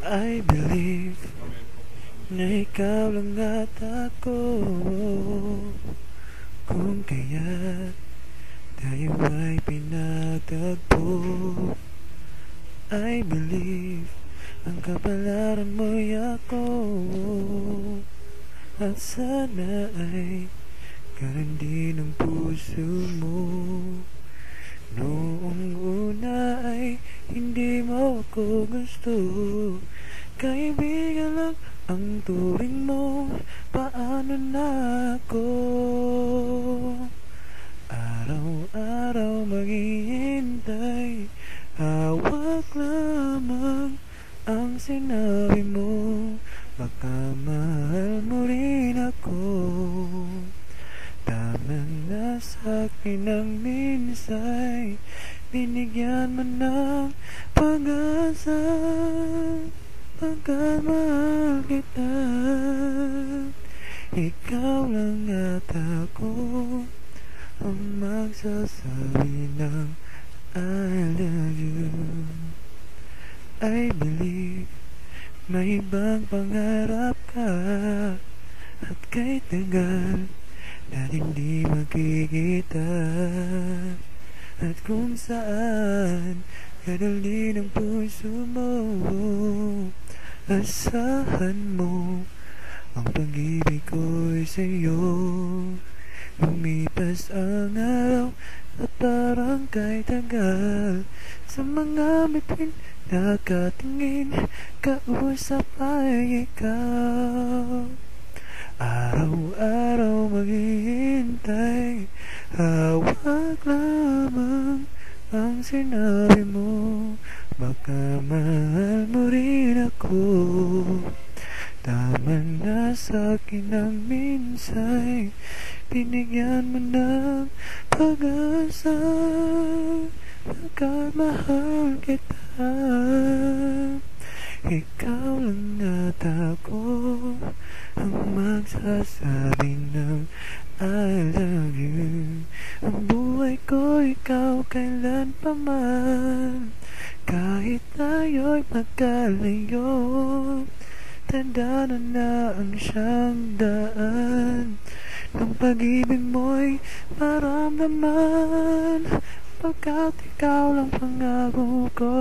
I believe na ikaw lang at ako. Kung kaya tayo ay pinagtagpo, I believe ang kapalaran mo'y ako. At sana ay ganun din ang puso mo. Noong una ay hindi mo ako gusto, kaibigan lang ang turing mo. Paano na ako? Araw-araw maghihintay, hawak lamang ang sinabi mo. Baka mahal mo rin ako. Tama na sa'kin ang minsay, binigyan mo ng pag-asa. Pagkat mahal kita, ikaw lang at ako ang magsasabi ng I love you. I believe may ibang pangarap ka, at kahit tagal na hindi magkikita, at kung saan ganun din ang puso mo. Asahan mo ang pag-ibig ko'y sa'yo. Lumipas ang araw at parang kay tagal, sa mga bituin nakatingin, kausap ay ikaw. Araw-araw maghihintay, hawak lamang ang sinabi mo. Baka mahal mo rin ako. Tama na sa'kin ang minsay, binigyan mo ng pag-asa. Baka mahal kita, ikaw lang at ako ang magsasabi ng I love you. Ang buhay ko ikaw kailan pa man, kahit tayo'y magkalayo. Tandaan na ang siyang daan ng pag-ibig mo'y maramdaman, pagkat ikaw lang pangako ko.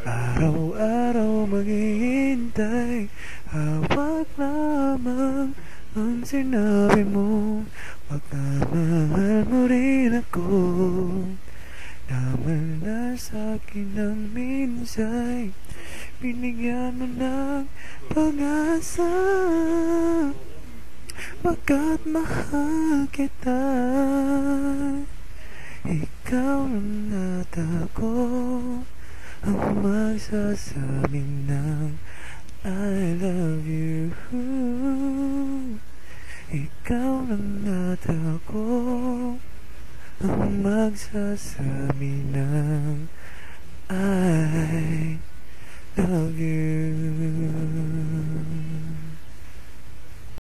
Araw-araw maghihintay, hawak lamang ang sinabi mo. Baka mahal mo rin ako. Naman na sa'kin ang minsay, binigyan mo ng pag-asa. Pagkat mahal kita, ikaw lang at ako ang magsasabi ng I love you. Ikaw lang at ako ang magsasabi ng I love you.